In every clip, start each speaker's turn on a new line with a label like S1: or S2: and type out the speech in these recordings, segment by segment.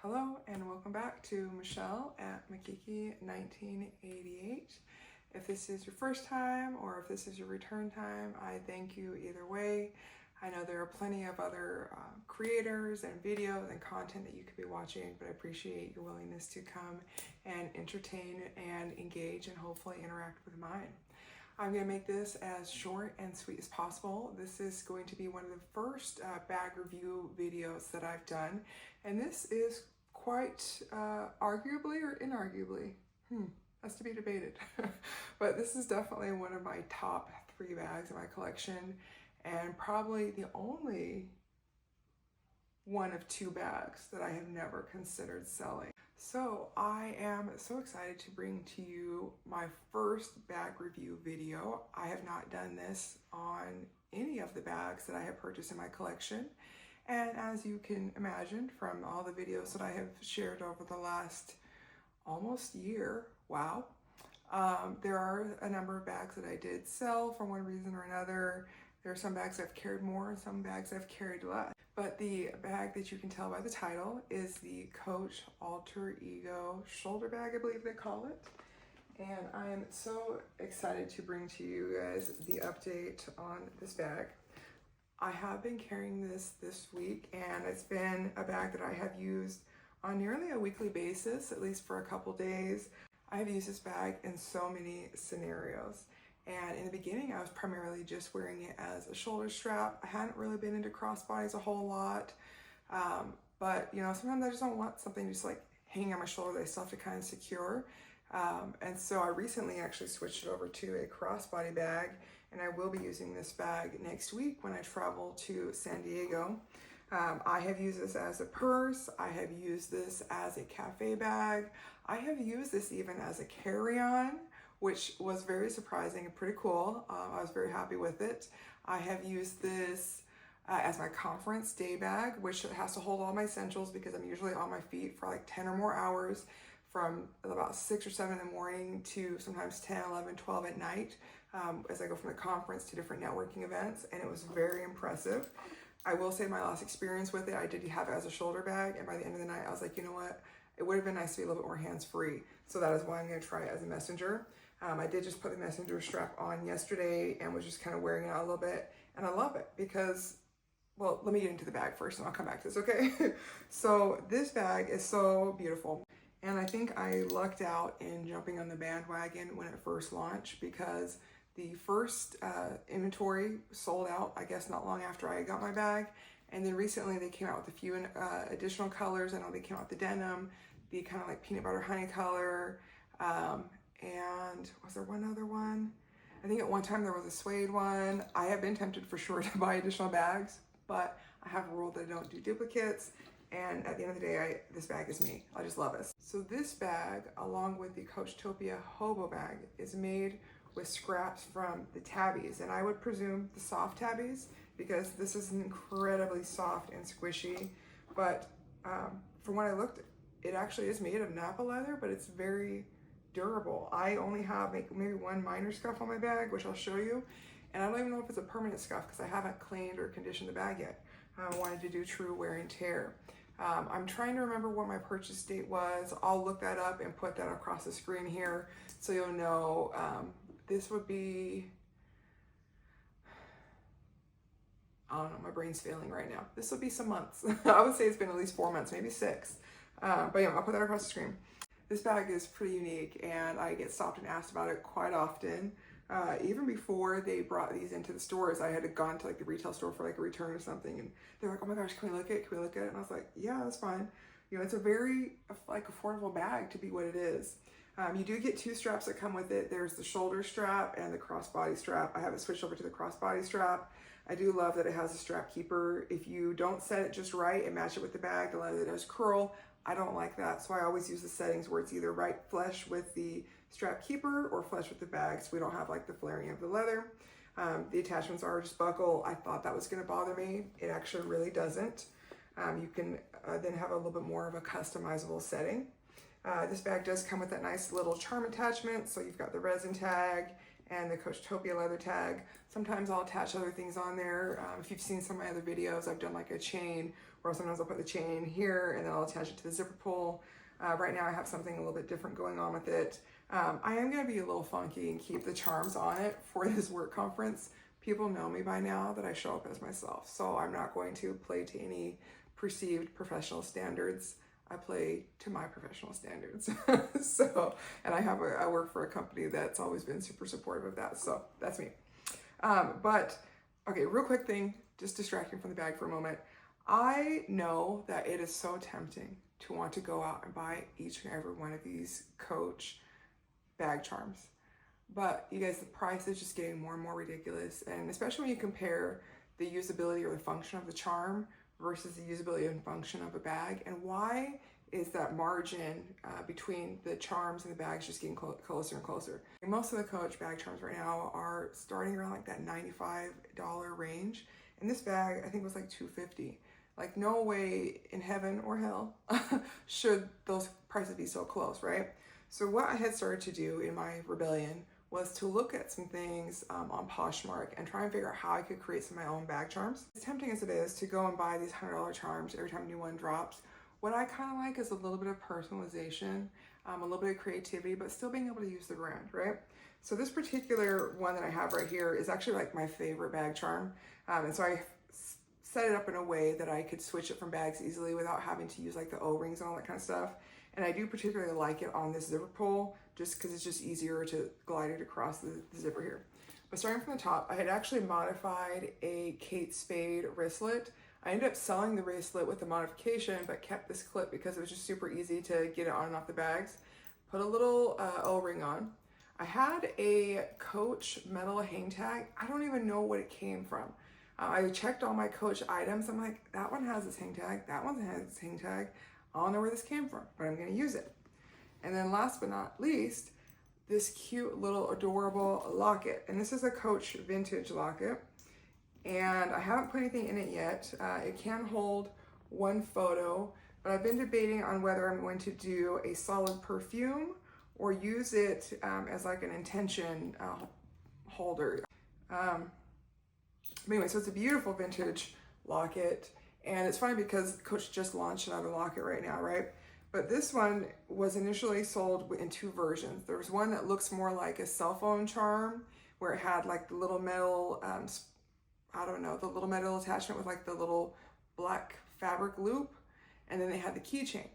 S1: Hello and welcome back to Michelle at Makiki 1988. If this is your first time or if this is your return time, I thank you either way. I know there are plenty of other creators and videos and content that you could be watching, but I appreciate your willingness to come and entertain and engage and hopefully interact with mine. I'm going to make this as short and sweet as possible. This is going to be one of the first bag review videos that I've done, and this is quite arguably or inarguably, that's to be debated, but this is definitely one of my top 3 bags in my collection, and probably the only one of 2 bags that I have never considered selling. So I am so excited to bring to you my first bag review video. I have not done this on any of the bags that I have purchased in my collection. And as you can imagine from all the videos that I have shared over the last almost year, wow, there are a number of bags that I did sell for one reason or another. There are some bags I've carried more and some bags I've carried less. But the bag that you can tell by the title is the Coach Alter Ego shoulder bag, I believe they call it. And I am so excited to bring to you guys the update on this bag. I have been carrying this week, and it's been a bag that I have used on nearly a weekly basis, at least for a couple days. I have used this bag in so many scenarios. And in the beginning, I was primarily just wearing it as a shoulder strap. I hadn't really been into crossbodies a whole lot. But you know, sometimes I just don't want something just like hanging on my shoulder that I still have to kind of secure. And so I recently actually switched it over to a crossbody bag, and I will be using this bag next week when I travel to San Diego. I have used this as a purse. I have used this as a cafe bag. I have used this even as a carry-on, which was very surprising and pretty cool. I was very happy with it. I have used this as my conference day bag, which has to hold all my essentials because I'm usually on my feet for like 10 or more hours from about 6 or 7 in the morning to sometimes 10, 11, 12 at night as I go from the conference to different networking events, and it was very impressive. I will say my last experience with it, I did have it as a shoulder bag, and by the end of the night, I was like, you know what? It would have been nice to be a little bit more hands-free. So that is why I'm gonna try it as a messenger. I did just put the messenger strap on yesterday and was just kind of wearing it out a little bit. And I love it because, well, let me get into the bag first and I'll come back to this, okay? So this bag is so beautiful. And I think I lucked out in jumping on the bandwagon when it first launched because the first inventory sold out, I guess, not long after I got my bag. And then recently they came out with a few additional colors. I know they came out with the denim, the kind of like peanut butter honey color, and was there one other one? I think at one time there was a suede one. I have been tempted for sure to buy additional bags, but I have a rule that I don't do duplicates. And at the end of the day, this bag is me. I just love it. So this bag, along with the Coachtopia Hobo bag, is made with scraps from the tabbies. And I would presume the soft tabbies because this is incredibly soft and squishy. But from what I looked, it actually is made of Napa leather, but it's very durable. I only have maybe one minor scuff on my bag, which I'll show you. And I don't even know if it's a permanent scuff because I haven't cleaned or conditioned the bag yet. I wanted to do true wear and tear. I'm trying to remember what my purchase date was. I'll look that up and put that across the screen here so you'll know. This would be, I don't know, my brain's failing right now. This would be some months. I would say it's been at least 4 months, maybe 6. But yeah, I'll put that across the screen. This bag is pretty unique and I get stopped and asked about it quite often. Even before they brought these into the stores, I had gone to like the retail store for like a return or something, and they're like, oh my gosh, can we look at it? Can we look at it? And I was like, yeah, that's fine. You know, it's a very like affordable bag to be what it is. You do get 2 straps that come with it. There's the shoulder strap and the crossbody strap. I have it switched over to the crossbody strap. I do love that it has a strap keeper. If you don't set it just right and match it with the bag, the leather does curl. I don't like that, so I always use the settings where it's either right flush with the strap keeper or flush with the bag, so we don't have like the flaring of the leather. The attachments are just buckle. I thought that was gonna bother me. It actually really doesn't. You can then have a little bit more of a customizable setting. This bag does come with that nice little charm attachment, so you've got the resin tag and the Coachtopia leather tag. Sometimes I'll attach other things on there. If you've seen some of my other videos, I've done like a chain or sometimes I'll put the chain here and then I'll attach it to the zipper pull. Right now I have something a little bit different going on with it. I am going to be a little funky and keep the charms on it for this work conference. People know me by now that I show up as myself, so I'm not going to play to any perceived professional standards. I play to my professional standards. So, and I work for a company that's always been super supportive of that, so that's me. But okay, real quick thing, just distracting from the bag for a moment. I know that it is so tempting to want to go out and buy each and every one of these Coach bag charms. But you guys, the price is just getting more and more ridiculous. And especially when you compare the usability or the function of the charm versus the usability and function of a bag. And why is that margin between the charms and the bags just getting closer and closer? And most of the Coach bag charms right now are starting around like that $95 range. And this bag, I think, was like $250. Like, no way in heaven or hell should those prices be so close, right? So what I had started to do in my rebellion was to look at some things on Poshmark and try and figure out how I could create some of my own bag charms. As tempting as it is to go and buy these $100 charms every time a new one drops, what I kind of like is a little bit of personalization, a little bit of creativity, but still being able to use the brand, right? So this particular one that I have right here is actually like my favorite bag charm. And so I set it up in a way that I could switch it from bags easily without having to use like the O-rings and all that kind of stuff. And I do particularly like it on this zipper pull just because it's just easier to glide it across the zipper here. But starting from the top, I had actually modified a Kate Spade wristlet. I ended up selling the wristlet with the modification, but kept this clip because it was just super easy to get it on and off the bags. Put a little O-ring on. I had a Coach metal hang tag. I don't even know what it came from. I checked all my Coach items. I'm like, that one has this hang tag. That one has this hang tag. I don't know where this came from, but I'm going to use it. And then last but not least, this cute little adorable locket. And this is a Coach vintage locket. And I haven't put anything in it yet. It can hold one photo, but I've been debating on whether I'm going to do a solid perfume or use it as like an intention holder. But anyway, so it's a beautiful vintage locket. And it's funny because Coach just launched another locket right now, right? But this one was initially sold in two versions. There was one that looks more like a cell phone charm where it had like the little metal, I don't know, the little metal attachment with like the little black fabric loop. And then they had the keychain.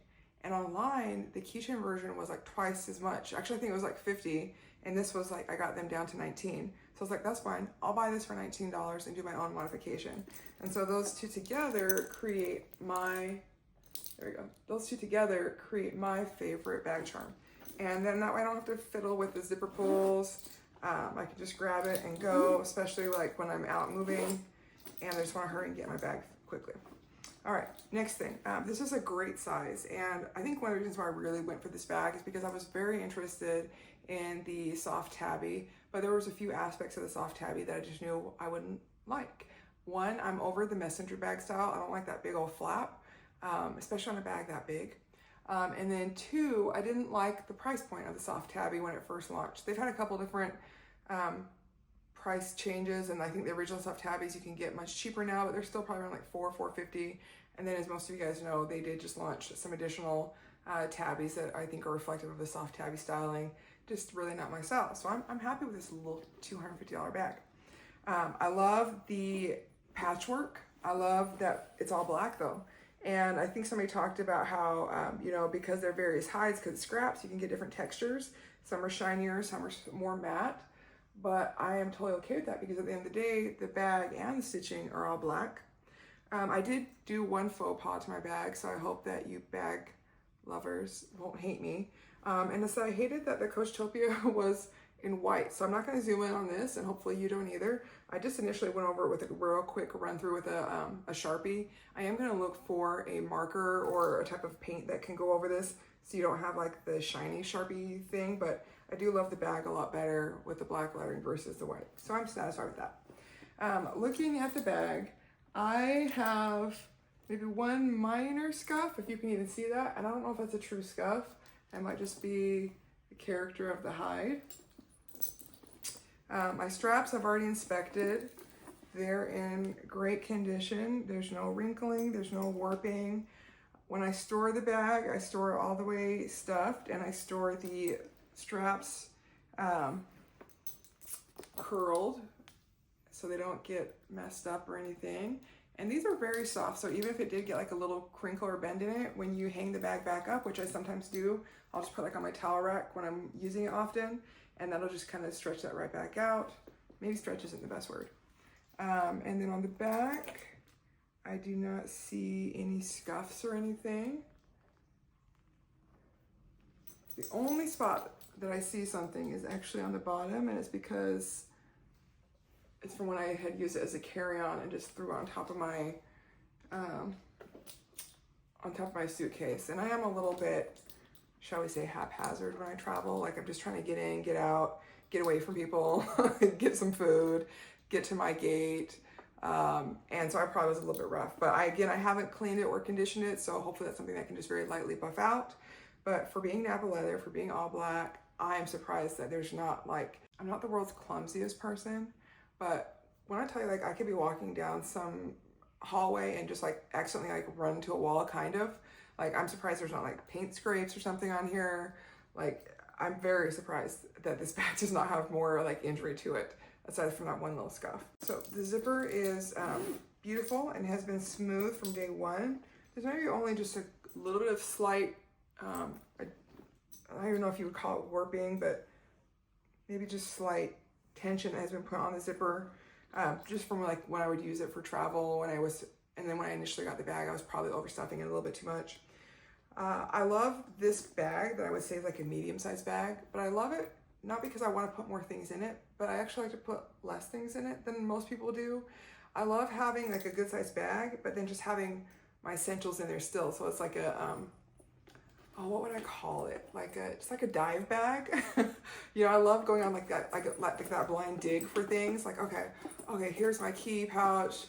S1: And online, the keychain version was like twice as much. Actually, I think it was like 50. And this was like, I got them down to 19. So I was like, that's fine. I'll buy this for $19 and do my own modification. And so those two together create my, there we go. Those two together create my favorite bag charm. And then that way I don't have to fiddle with the zipper pulls. I can just grab it and go, especially like when I'm out moving and I just want to hurry and get my bag quickly. All right, next thing. This is a great size. And I think one of the reasons why I really went for this bag is because I was very interested in the soft tabby, but there was a few aspects of the soft tabby that I just knew I wouldn't like. One, I'm over the messenger bag style. I don't like that big old flap, especially on a bag that big. And then two, I didn't like the price point of the soft tabby when it first launched. They've had a couple different price changes, and I think the original soft tabbies you can get much cheaper now, but they're still probably around like $4.50. And then, as most of you guys know, they did just launch some additional tabbies that I think are reflective of the soft tabby styling. Just really not my style. So I'm happy with this little $250 bag. I love the patchwork. I love that it's all black though. And I think somebody talked about how, you know, because they're various hides, because it's scraps, you can get different textures. Some are shinier, some are more matte. But I am totally okay with that because at the end of the day, the bag and the stitching are all black. I did do one faux pas to my bag, so I hope that you bag lovers won't hate me. And so I hated that the Coachtopia was in white. So I'm not going to zoom in on this, and hopefully you don't either. I just initially went over it with a real quick run through with a Sharpie. I am going to look for a marker or a type of paint that can go over this so you don't have like the shiny Sharpie thing, but I do love the bag a lot better with the black lettering versus the white. So I'm satisfied with that. Looking at the bag, I have maybe one minor scuff, if you can even see that. And I don't know if that's a true scuff. It might just be the character of the hide. My straps I've already inspected. They're in great condition. There's no wrinkling, there's no warping. When I store the bag, I store it all the way stuffed, and I store the straps curled so they don't get messed up or anything. And these are very soft, so even if it did get like a little crinkle or bend in it, when you hang the bag back up, which I sometimes do, I'll just put like on my towel rack when I'm using it often, and that'll just kind of stretch that right back out. Maybe stretch isn't the best word. And then on the back, I do not see any scuffs or anything. The only spot that I see something is actually on the bottom, and it's because it's from when I had used it as a carry-on and just threw it on top of my suitcase. And I am a little bit, shall we say, haphazard when I travel. Like, I'm just trying to get in, get out, get away from people, get some food, get to my gate. And so I probably was a little bit rough, but I haven't cleaned it or conditioned it, so hopefully that's something that I can just very lightly buff out. But for being Napa leather, for being all black, I am surprised that there's not, like, I'm not the world's clumsiest person, but when I tell you, like, I could be walking down some hallway and just like accidentally like run into a wall, kind of. Like, I'm surprised there's not like paint scrapes or something on here. Like, I'm very surprised that this bag does not have more like injury to it, aside from that one little scuff. So the zipper is beautiful and has been smooth from day one. There's maybe only just a little bit of slight, I don't even know if you would call it warping, but maybe just slight tension that has been put on the zipper, just from like when I would use it for travel, and then when I initially got the bag, I was probably overstuffing it a little bit too much. I love this bag that I would say is like a medium-sized bag, but I love it not because I want to put more things in it, but I actually like to put less things in it than most people do. I love having like a good sized bag, but then just having my essentials in there still. So it's like a, what would I call it? Just like a dive bag. You know, I love going on like that, like that blind dig for things. Like, okay, here's my key pouch.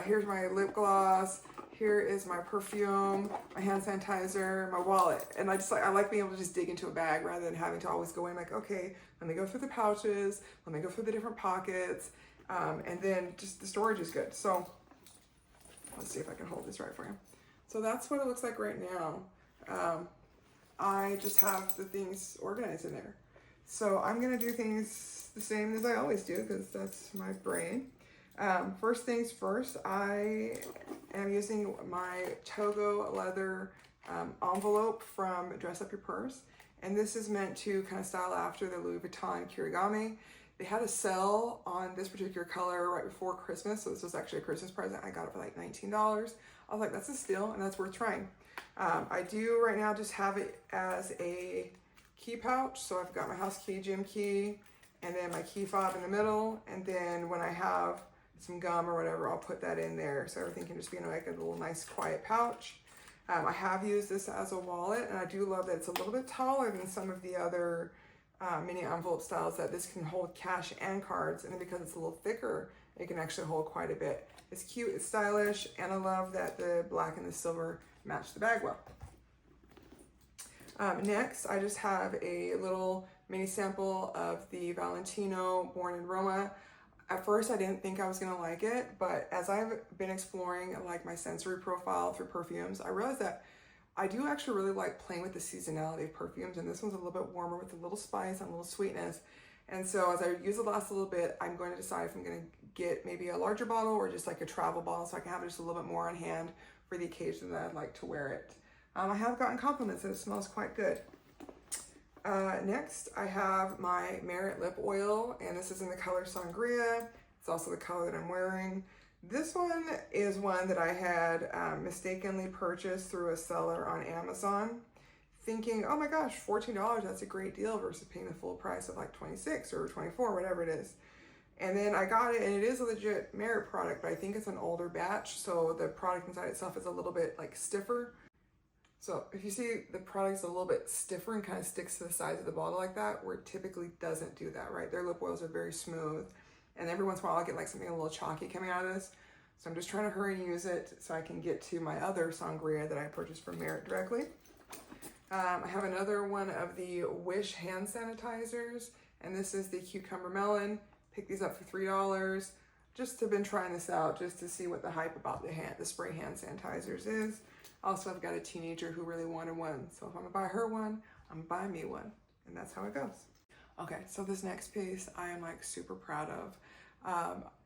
S1: Here's my lip gloss. Here is my perfume, my hand sanitizer, my wallet. And I like being able to just dig into a bag rather than having to always go in like, okay, let me go through the pouches, let me go through the different pockets. And then just the storage is good. So let's see if I can hold this right for you. So that's what it looks like right now. I just have the things organized in there. So I'm gonna do things the same as I always do because that's my brain. First things first, I am using my Togo leather envelope from Dress Up Your Purse. And this is meant to kind of style after the Louis Vuitton Kirigami. They had a sale on this particular color right before Christmas. So this was actually a Christmas present. I got it for like $19. I was like, that's a steal and that's worth trying. I do right now just have it as a key pouch. So I've got my house key, gym key, and then my key fob in the middle. And then when I have some gum or whatever, I'll put that in there so everything can just be in like a little nice quiet pouch. I have used this as a wallet, and I do love that it's a little bit taller than some of the other mini envelope styles, that this can hold cash and cards, and then because it's a little thicker, it can actually hold quite a bit. It's cute, it's stylish, and I love that the black and the silver match the bag well. Next, I just have a little mini sample of the Valentino Born in Roma. At first, I didn't think I was gonna like it, but as I've been exploring like my sensory profile through perfumes, I realized that I do actually really like playing with the seasonality of perfumes, and this one's a little bit warmer with a little spice and a little sweetness. And so as I use it last a little bit, I'm going to decide if I'm gonna get maybe a larger bottle or just like a travel bottle so I can have just a little bit more on hand for the occasion that I'd like to wear it. I have gotten compliments that it smells quite good. Next, I have my Merit lip oil, and this is in the color Sangria. It's also the color that I'm wearing. This one is one that I had mistakenly purchased through a seller on Amazon, thinking, oh my gosh, $14, that's a great deal versus paying the full price of like $26 or $24, whatever it is. And then I got it, and it is a legit Merit product, but I think it's an older batch, so the product inside itself is a little bit like stiffer. So if you see the product's a little bit stiffer and kind of sticks to the sides of the bottle like that, where it typically doesn't do that, right? Their lip oils are very smooth. And every once in a while I'll get like something a little chalky coming out of this. So I'm just trying to hurry and use it so I can get to my other Sangria that I purchased from Merit directly. I have another one of the Wish hand sanitizers, and this is the Cucumber Melon. Picked these up for $3. just have been trying this out just to see what the hype about the spray hand sanitizers is. Also, I've got a teenager who really wanted one, so if I'm gonna buy her one, I'm gonna buy me one, and that's how it goes. Okay, so this next piece I am like super proud of.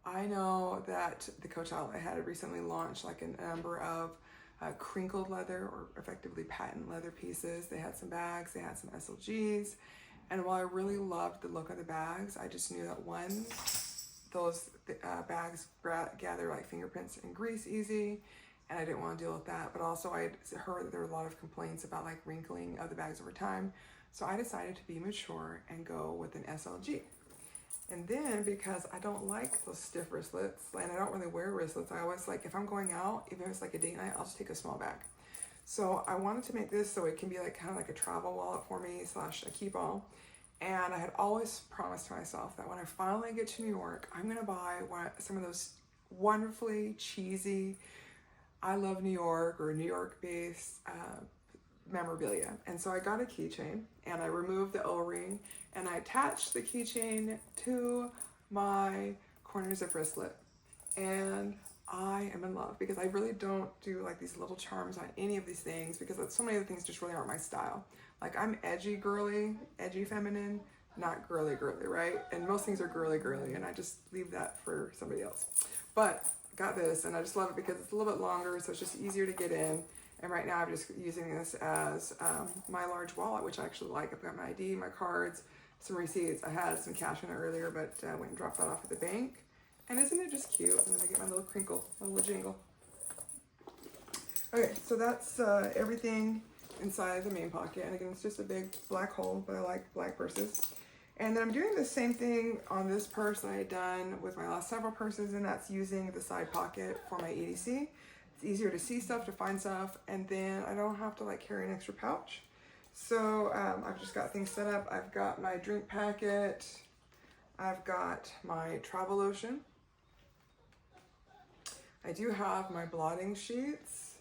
S1: I know that the Coach Outlet had recently launched like a number of crinkled leather, or effectively patent leather pieces. They had some bags, they had some SLGs, and while I really loved the look of the bags, I just knew that one, those bags gather like fingerprints and grease easy, and I didn't want to deal with that. But also I heard that there were a lot of complaints about like wrinkling of the bags over time. So I decided to be mature and go with an SLG. And then because I don't like those stiff wristlets, and I don't really wear wristlets, I always like, if I'm going out, even if it's like a date night, I'll just take a small bag. So I wanted to make this so it can be like kind of like a travel wallet for me / a keep all. And I had always promised to myself that when I finally get to New York, I'm gonna buy some of those wonderfully cheesy, I love New York or New York based memorabilia. And so I got a keychain and I removed the O-ring and I attached the keychain to my corner zip wristlet. And I am in love because I really don't do like these little charms on any of these things because so many of the things just really aren't my style. Like I'm edgy girly, edgy feminine, not girly girly, right? And most things are girly girly and I just leave that for somebody else. But I got this and I just love it because it's a little bit longer, so it's just easier to get in. And right now I'm just using this as my large wallet, which I actually like. I've got my ID, my cards, some receipts. I had some cash in it earlier, but I went and dropped that off at the bank. And isn't it just cute? And then I get my little crinkle, my little jingle. Okay, so that's everything inside the main pocket. And again, it's just a big black hole, but I like black purses. And then I'm doing the same thing on this purse that I had done with my last several purses, and that's using the side pocket for my EDC. It's easier to see stuff, to find stuff, and then I don't have to like carry an extra pouch. So I've just got things set up. I've got my drink packet. I've got my travel lotion. I do have my blotting sheets.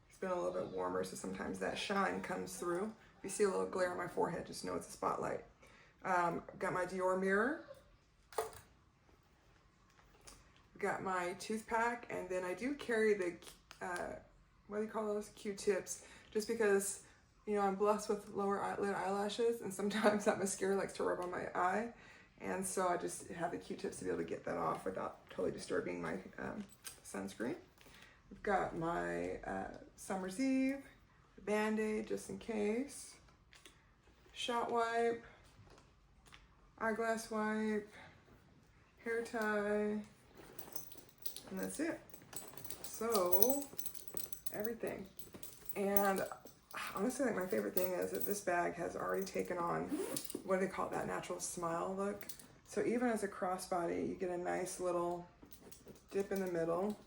S1: It's been a little bit warmer, so sometimes that shine comes through. If you see a little glare on my forehead, just know it's a spotlight. Got my Dior mirror. Got my tooth pack, and then I do carry the, what do you call those? Q-tips, just because, you know, I'm blessed with lower lid eyelashes, and sometimes that mascara likes to rub on my eye, and so I just have the Q-tips to be able to get that off without totally disturbing my sunscreen. I've got my Summer's Eve, Band-Aid just in case, shot wipe, eyeglass wipe, hair tie, and that's it. So, everything. And honestly, like my favorite thing is that this bag has already taken on, what do they call it, that natural smile look. So even as a crossbody, you get a nice little dip in the middle.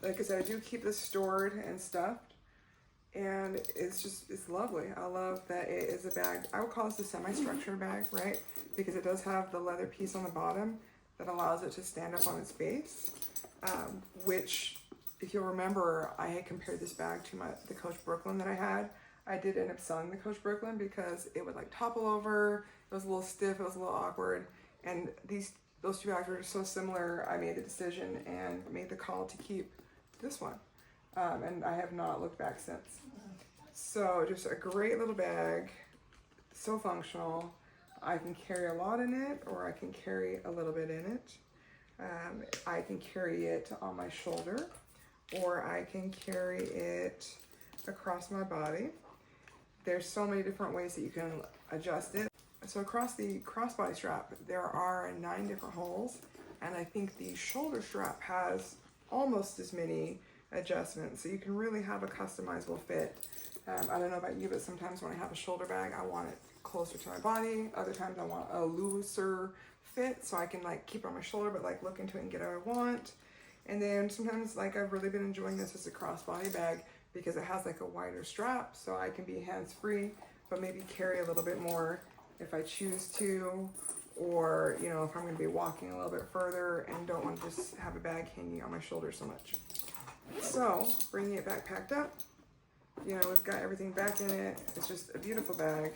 S1: Like I said, I do keep this stored and stuffed, and it's lovely. I love that it is a bag. I would call this a semi-structured bag, right? Because it does have the leather piece on the bottom that allows it to stand up on its base, which, if you'll remember, I had compared this bag to the Coach Brooklyn that I had. I did end up selling the Coach Brooklyn because it would like topple over, it was a little stiff, it was a little awkward, and those two bags were just so similar. I made the decision and made the call to keep this one, and I have not looked back since. So just a great little bag, so functional. I can carry a lot in it, or I can carry a little bit in it. I can carry it on my shoulder, or I can carry it across my body. There's so many different ways that you can adjust it. So across the crossbody strap, there are 9 different holes, and I think the shoulder strap has almost as many adjustments, so you can really have a customizable fit. I don't know about you, but sometimes when I have a shoulder bag, I want it closer to my body. Other times I want a looser fit so I can like keep it on my shoulder but like look into it and get what I want. And then sometimes like I've really been enjoying this as a crossbody bag because it has like a wider strap so I can be hands-free but maybe carry a little bit more if I choose to, or you know, if I'm going to be walking a little bit further and don't want to just have a bag hanging on my shoulder so much. So bringing it back packed up, you know, we've got everything back in it. It's just a beautiful bag.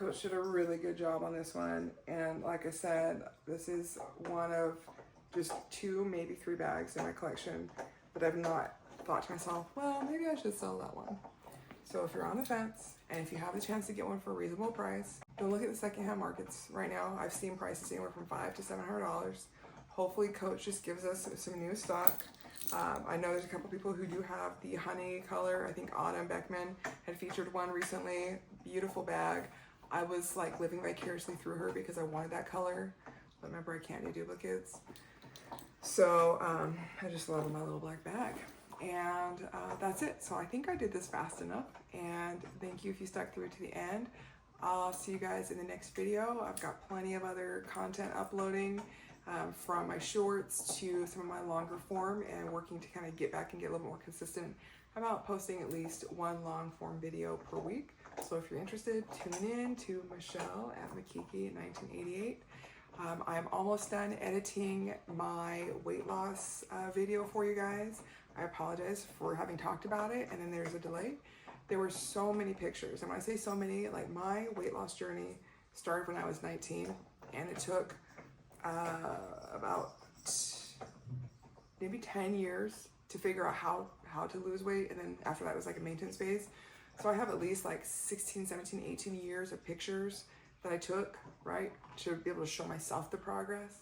S1: Coach did a really good job on this one. And like I said, this is one of just 2, maybe 3 bags in my collection that I've not thought to myself, well, maybe I should sell that one. So if you're on the fence and if you have the chance to get one for a reasonable price, don't look at the secondhand markets right now. I've seen prices anywhere from $500 to $700. Hopefully Coach just gives us some new stock. I know there's a couple people who do have the honey color. I think Autumn Beckman had featured one recently. Beautiful bag. I was like living vicariously through her because I wanted that color. But remember, I can't do duplicates. So I just love my little black bag. And that's it. So I think I did this fast enough. And thank you if you stuck through to the end. I'll see you guys in the next video. I've got plenty of other content uploading. From my shorts to some of my longer form, and working to kind of get back and get a little more consistent about posting at least 1 long form video per week. So if you're interested, tune in to Michelle at Makiki 1988. I'm almost done editing my weight loss video for you guys. I apologize for having talked about it and then there's a delay. There were so many pictures, and when I say so many, like my weight loss journey started when I was 19, and it took about maybe 10 years to figure out how to lose weight, and then after that it was like a maintenance phase. So I have at least like 16, 17, 18 years of pictures that I took, right, to be able to show myself the progress.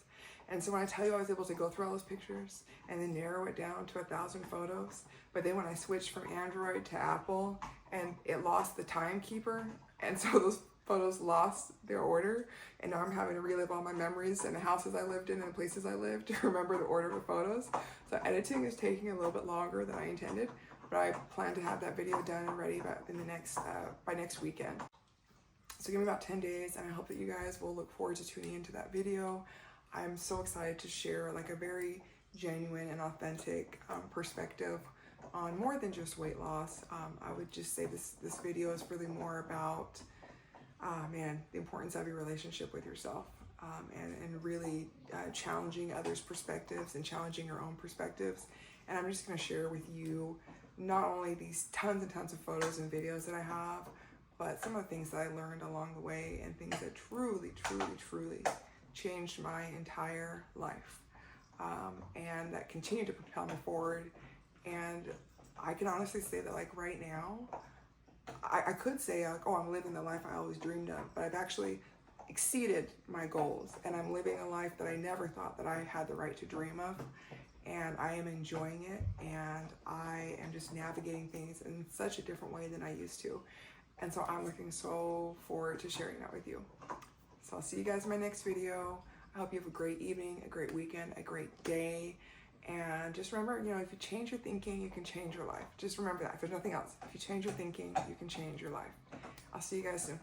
S1: And so when I tell you I was able to go through all those pictures and then narrow it down to 1,000 photos, but then when I switched from Android to Apple, and it lost the timekeeper, and so those photos lost their order, and now I'm having to relive all my memories and the houses I lived in and the places I lived to remember the order of the photos. So editing is taking a little bit longer than I intended, but I plan to have that video done and ready by next weekend. So give me about 10 days, and I hope that you guys will look forward to tuning into that video. I'm so excited to share like a very genuine and authentic perspective on more than just weight loss. I would just say this video is really more about the importance of your relationship with yourself, and really challenging others' perspectives and challenging your own perspectives. And I'm just going to share with you not only these tons and tons of photos and videos that I have, but some of the things that I learned along the way, and things that truly, truly, truly changed my entire life, and that continue to propel me forward. And I can honestly say that like right now, I could say like, oh, I'm living the life I always dreamed of, but I've actually exceeded my goals, and I'm living a life that I never thought that I had the right to dream of, and I am enjoying it, and I am just navigating things in such a different way than I used to. And so I'm looking so forward to sharing that with you. So I'll see you guys in my next video. I hope you have a great evening, a great weekend, a great day. And just remember, if you change your thinking, you can change your life. Just remember that. If there's nothing else, if you change your thinking, you can change your life. I'll see you guys soon.